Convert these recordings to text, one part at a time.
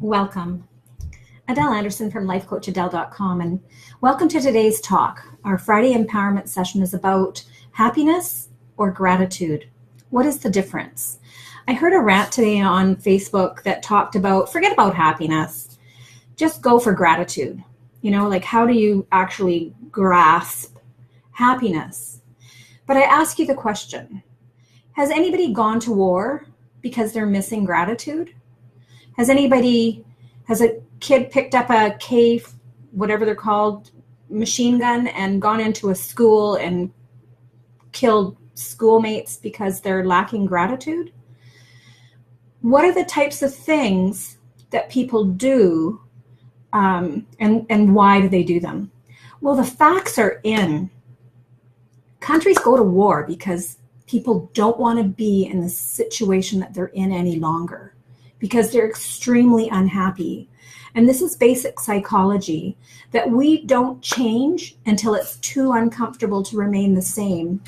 Welcome. Adele Anderson from lifecoachadele.com, and welcome to today's talk. Our Friday empowerment session is about happiness or gratitude. What is the difference? I heard a rant today on Facebook that talked about forget about happiness, just go for gratitude. Like how do you actually grasp happiness? But I ask you the question, has anybody gone to war because they're missing gratitude? Has a kid picked up a K, whatever they're called, machine gun and gone into a school and killed schoolmates because they're lacking gratitude? What are the types of things that people do, and why do they do them? Well, the facts are in. Countries go to war because people don't want to be in the situation that they're in any longer, because they're extremely unhappy. And this is basic psychology, that we don't change until it's too uncomfortable to remain the same.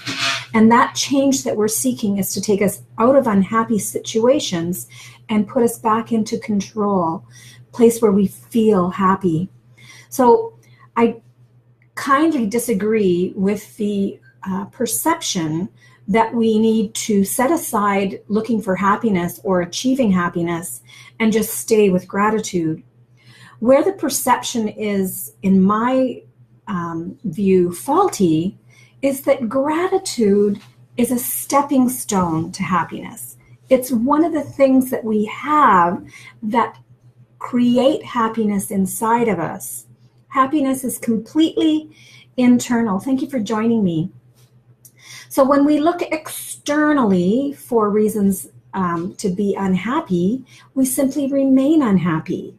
And that change that we're seeking is to take us out of unhappy situations and put us back into control, a place where we feel happy. So I kindly disagree with the perception that we need to set aside looking for happiness or achieving happiness and just stay with gratitude. Where the perception is, in my view, faulty, is that gratitude is a stepping stone to happiness. It's one of the things that we have that create happiness inside of us. Happiness is completely internal. Thank you for joining me. So when we look externally for reasons to be unhappy, we simply remain unhappy.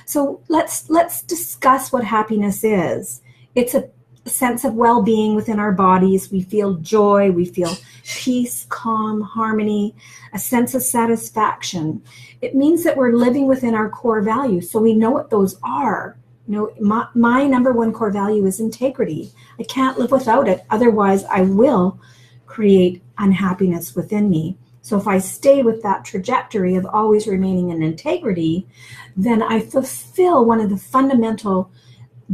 So let's discuss what happiness is. It's a sense of well-being within our bodies. We feel joy, we feel peace, calm, harmony, a sense of satisfaction. It means that we're living within our core values, so we know what those are. My number one core value is integrity. I can't live without it. Otherwise, I will create unhappiness within me. So if I stay with that trajectory of always remaining in integrity, then I fulfill one of the fundamental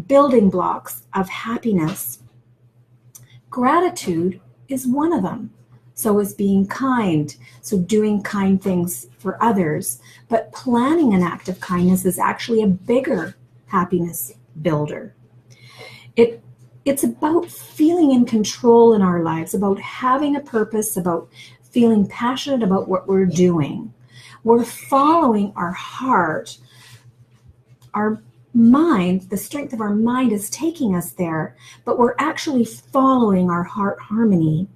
building blocks of happiness. Gratitude is one of them. So is being kind. So doing kind things for others. But planning an act of kindness is actually a bigger happiness builder. It's about feeling in control in our lives, about having a purpose, about feeling passionate about what we're doing. We're following our heart. Our mind, the strength of our mind is taking us there, but we're actually following our heart harmony.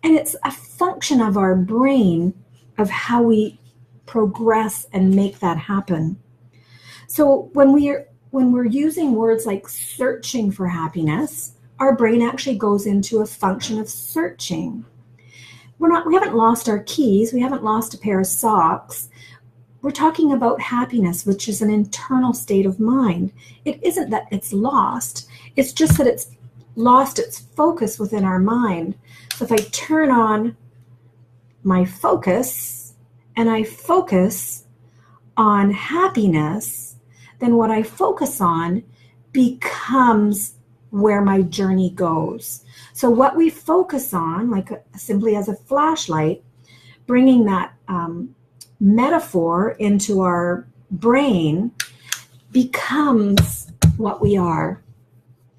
And it's a function of our brain of how we progress and make that happen. So when we're using words like searching for happiness, our brain actually goes into a function of searching. We haven't lost our keys, we haven't lost a pair of socks. We're talking about happiness, which is an internal state of mind. It isn't that it's lost, it's just that it's lost its focus within our mind. So if I turn on my focus and I focus on happiness, then what I focus on becomes where my journey goes. So what we focus on, simply as a flashlight, bringing that metaphor into our brain, becomes what we are.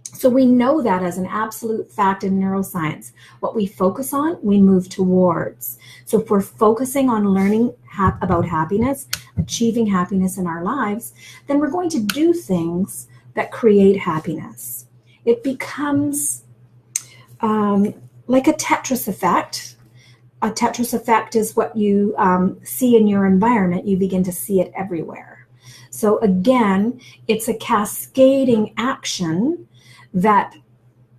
So we know that as an absolute fact in neuroscience. What we focus on, we move towards. So if we're focusing on learning about happiness, achieving happiness in our lives, then we're going to do things that create happiness. It becomes like a Tetris effect. A Tetris effect is what you see in your environment. You begin to see it everywhere. So again, it's a cascading action that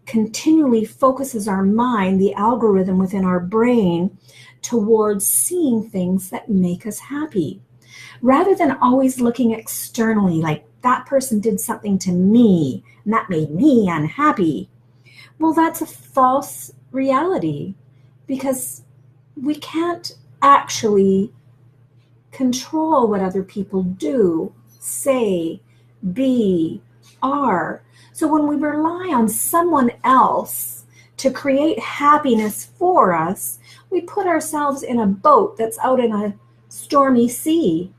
continually focuses our mind, the algorithm within our brain, towards seeing things that make us happy. Rather than always looking externally, like that person did something to me and that made me unhappy. Well, that's a false reality, because we can't actually control what other people do, say, be, are. So when we rely on someone else to create happiness for us, we put ourselves in a boat that's out in a stormy sea.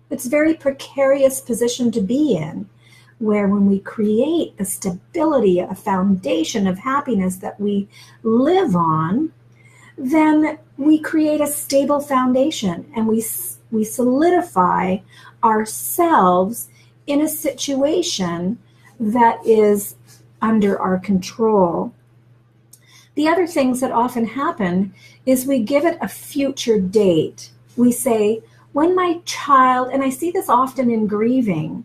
It's a very precarious position to be in, where when we create a stability, a foundation of happiness that we live on, then we create a stable foundation and we solidify ourselves in a situation that is under our control. The other things that often happen is we give it a future date. We say, when my child, and I see this often in grieving,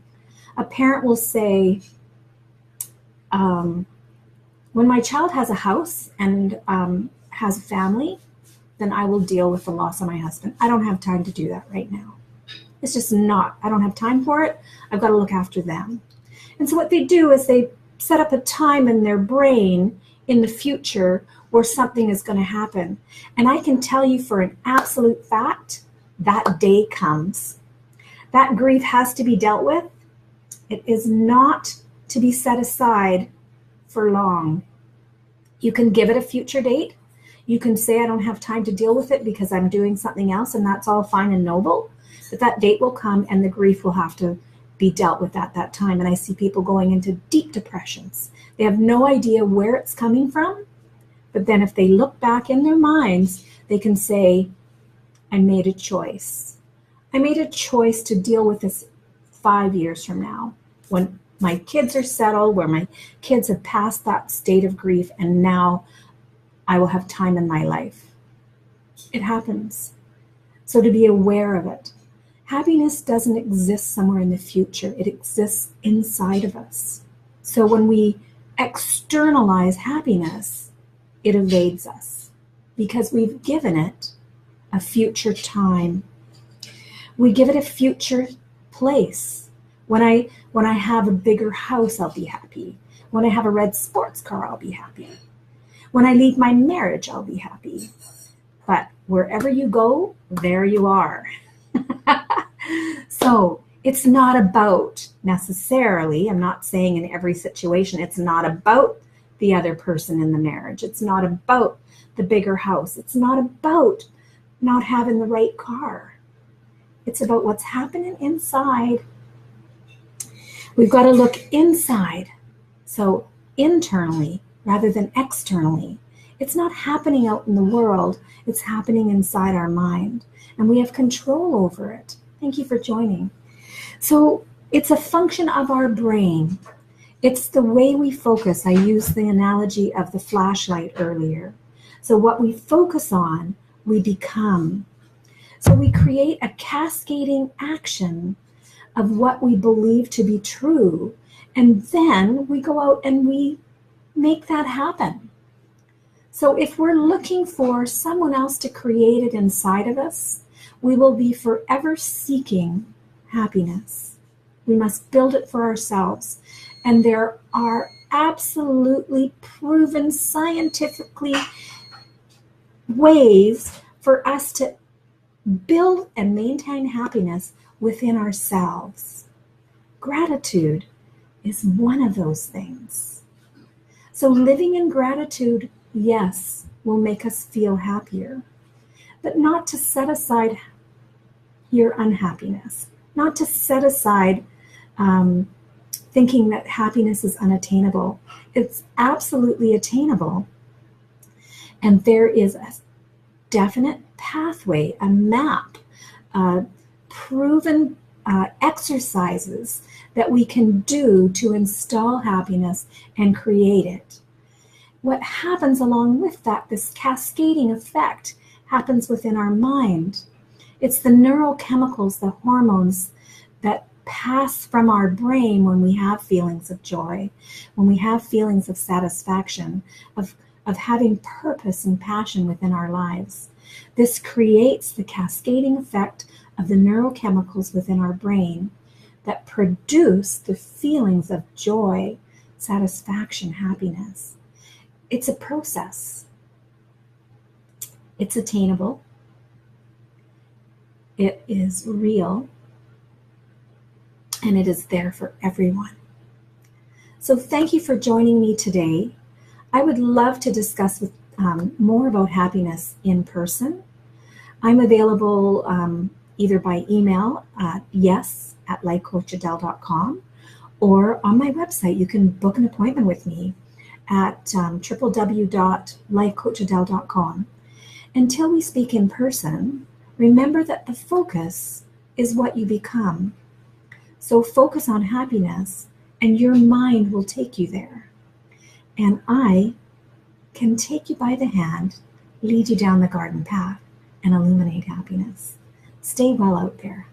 a parent will say, when my child has a house and has a family, then I will deal with the loss of my husband. I don't have time to do that right now. It's just not, I don't have time for it. I've got to look after them. And so what they do is they set up a time in their brain in the future where something is going to happen. And I can tell you for an absolute fact, that day comes. That grief has to be dealt with. It is not to be set aside for long. You can give it a future date. You can say, I don't have time to deal with it because I'm doing something else, and that's all fine and noble. But that date will come and the grief will have to be dealt with at that time. And I see people going into deep depressions. They have no idea where it's coming from. But then if they look back in their minds, they can say, I made a choice. I made a choice to deal with this 5 years from now, when my kids are settled, where my kids have passed that state of grief, and now I will have time in my life. It happens. So to be aware of it. Happiness doesn't exist somewhere in the future. It exists inside of us. So when we externalize happiness, it evades us because we've given it a future time. We give it a future place. When I have a bigger house, I'll be happy. When I have a red sports car, I'll be happy. When I leave my marriage, I'll be happy. But wherever you go, there you are. So it's not about necessarily, I'm not saying in every situation, it's not about the other person in the marriage. It's not about the bigger house. It's not about not having the right car. It's about what's happening inside. We've got to look inside. So internally rather than externally. It's not happening out in the world. It's happening inside our mind. And we have control over it. Thank you for joining. So it's a function of our brain. It's the way we focus. I used the analogy of the flashlight earlier. So what we focus on, we become. So we create a cascading action of what we believe to be true. And then we go out and we make that happen. So if we're looking for someone else to create it inside of us, we will be forever seeking happiness. We must build it for ourselves. And there are absolutely proven scientifically ways for us to build and maintain happiness within ourselves. Gratitude is one of those things. So living in gratitude, yes, will make us feel happier, but not to set aside your unhappiness, not to set aside thinking that happiness is unattainable. It's absolutely attainable. And there is a definite pathway, a map, proven exercises that we can do to install happiness and create it. What happens along with that, this cascading effect, happens within our mind. It's the neurochemicals, the hormones that pass from our brain when we have feelings of joy, when we have feelings of satisfaction, of having purpose and passion within our lives. This creates the cascading effect of the neurochemicals within our brain that produce the feelings of joy, satisfaction, happiness. It's a process. It's attainable. It is real, and it is there for everyone. So thank you for joining me today. I would love to discuss with more about happiness in person. I'm available either by email at yes@lifecoachadele.com, or on my website. You can book an appointment with me at www.lifecoachadele.com. Until we speak in person, remember that the focus is what you become. So focus on happiness, and your mind will take you there. And I can take you by the hand, lead you down the garden path, and illuminate happiness. Stay well out there.